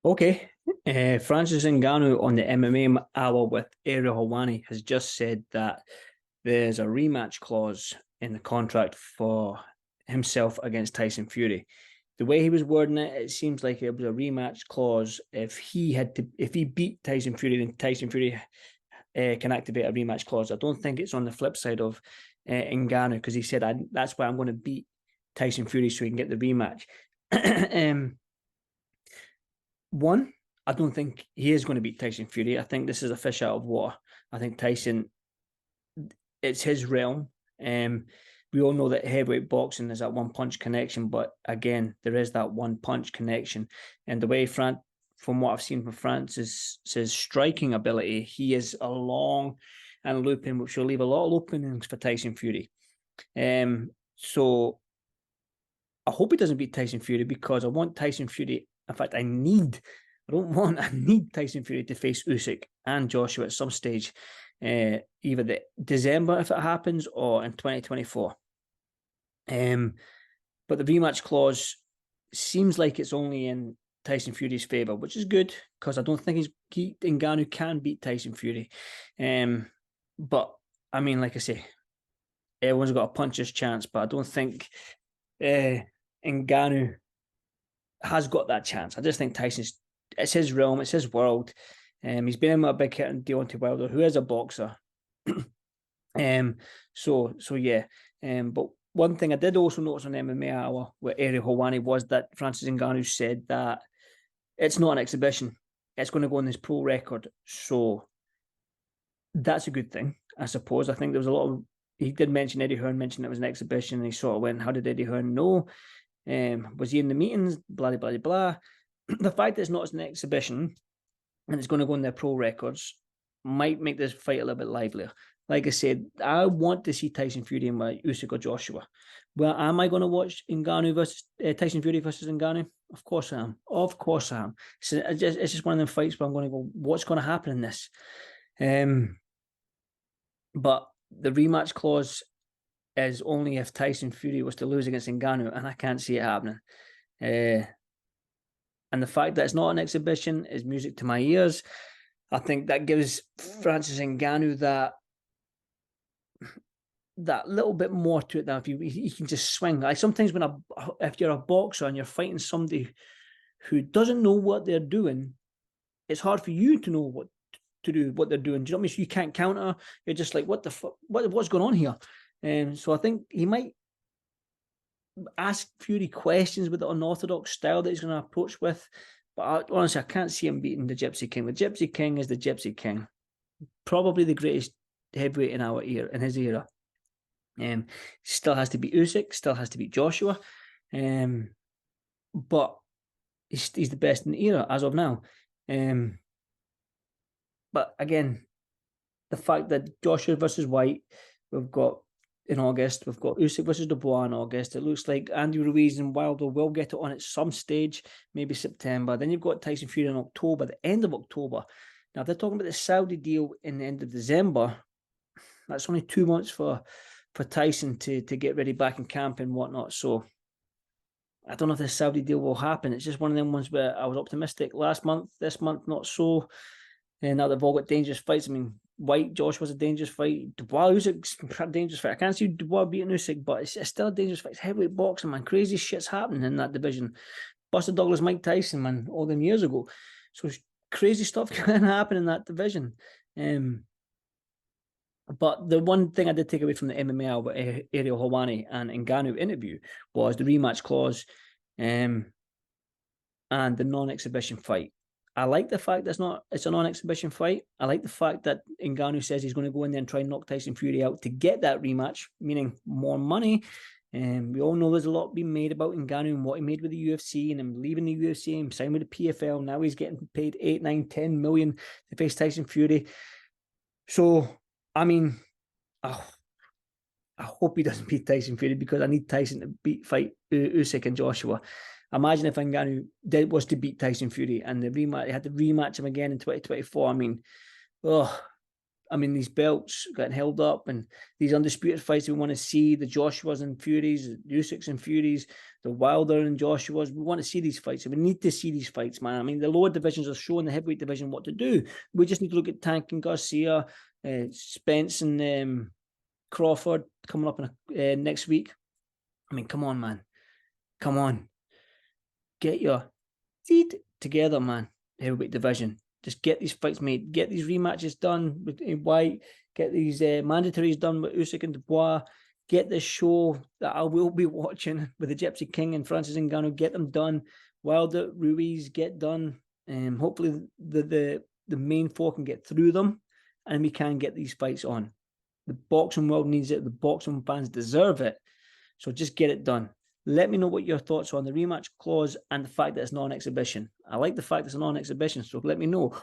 Okay. Francis Ngannou on the MMA Hour with Ariel Helwani has just said that there's a rematch clause in the contract for himself against Tyson Fury. The way he was wording it, it seems like it was a rematch clause. If he beat Tyson Fury, then Tyson Fury can activate a rematch clause. I don't think it's on the flip side of Ngannou because he said that's why I'm going to beat Tyson Fury so he can get the rematch. um, One, I don't think he is going to beat Tyson Fury. I think this is a fish out of water. I think Tyson, it's his realm. We all know that heavyweight boxing is that one punch connection, but again, there is that one punch connection. And the way from what I've seen from Francis, his striking ability, he is a long and looping, which will leave a lot of openings for Tyson Fury. So I hope he doesn't beat Tyson Fury because I want Tyson Fury. In fact, I need Tyson Fury to face Usyk and Joshua at some stage, either the December if it happens or in 2024. But the rematch clause seems like it's only in Tyson Fury's favor, which is good because I don't think Ngannou can beat Tyson Fury. But I mean, like I say, everyone's got a puncher's chance, but I don't think Ngannou has got that chance. I just think it's his realm, it's his world. He's been in with a big hit on Deontay Wilder, who is a boxer. So yeah. But one thing I did also notice on MMA Hour with Ariel Helwani was that Francis Ngannou said that it's not an exhibition. It's going to go on his pro record. So that's a good thing, I suppose. I think there was a lot of, he did mention Eddie Hearn mentioned it was an exhibition, and he sort of went, how did Eddie Hearn know? Was he in the meetings? Blah, blah, blah, blah. The fact that it's not an exhibition and it's going to go on their pro records might make this fight a little bit livelier. Like I said, I want to see Tyson Fury and Usyk or Joshua. Well, am I going to watch Ngannou versus Tyson Fury versus Ngannou? Of course I am. Of course I am. So it's just one of them fights where I'm going to go, what's going to happen in this? But the rematch clause is only if Tyson Fury was to lose against Ngannou, and I can't see it happening. And the fact that it's not an exhibition is music to my ears. I think that gives Francis Ngannou that little bit more to it than if he can just swing. Like sometimes if you're a boxer and you're fighting somebody who doesn't know what they're doing, it's hard for you to know what to do, what they're doing. Do you know what I mean? So you can't counter. You're just like, what the fuck? What's going on here? So I think he might ask Fury questions with the unorthodox style that he's going to approach with. But honestly, I can't see him beating the Gypsy King. The Gypsy King is the Gypsy King. Probably the greatest heavyweight in our era, in his era. Still has to beat Usyk, still has to beat Joshua. But he's the best in the era as of now. But again, the fact that Joshua versus White, we've got in August, we've got Usyk versus Dubois in August. It looks like Andy Ruiz and Wilder will get it on at some stage, maybe September. Then you've got Tyson Fury in October, the end of October. Now, if they're talking about the Saudi deal in the end of December, that's only 2 months for Tyson to get ready back in camp and whatnot. So I don't know if the Saudi deal will happen. It's just one of them ones where I was optimistic last month, this month not so. And now they've all got dangerous fights. I mean, White, Josh was a dangerous fight. Dubois, Usyk's a dangerous fight. I can't see Dubois beating Usyk, but it's still a dangerous fight. It's heavyweight boxing, man. Crazy shit's happening in that division. Buster Douglas, Mike Tyson, man, all them years ago. So crazy stuff can happen in that division. But the one thing I did take away from the MMA with Ariel Helwani and Ngannou interview was the rematch clause and the non-exhibition fight. I like the fact that it's a non-exhibition fight. I like the fact that Ngannou says he's going to go in there and try and knock Tyson Fury out to get that rematch, meaning more money. And we all know there's a lot being made about Ngannou and what he made with the UFC and him leaving the UFC and signing with the PFL. Now he's getting paid 8, 9, 10 million to face Tyson Fury. So, I mean, I hope he doesn't beat Tyson Fury because I need Tyson to fight Usyk and Joshua. Imagine if Ngannou was to beat Tyson Fury and they had to rematch him again in 2024. I mean, I mean, these belts getting held up and these undisputed fights we want to see, the Joshuas and Furies, the Usyks and Furies, the Wilder and Joshuas. We want to see these fights. And we need to see these fights, man. I mean, the lower divisions are showing the heavyweight division what to do. We just need to look at Tank and Garcia, Spence and Crawford coming up in next week. I mean, come on, man. Come on. Get your feet together, man. Heavyweight division. Just get these fights made. Get these rematches done with White. Get these mandatories done with Usyk and Dubois. Get this show that I will be watching with the Gypsy King and Francis Ngannou. Get them done. Wilder, Ruiz, get done. Hopefully the main four can get through them, and we can get these fights on. The boxing world needs it. The boxing fans deserve it. So just get it done. Let me know what your thoughts are on the rematch clause and the fact that it's non-exhibition. I like the fact it's a non-exhibition, so let me know.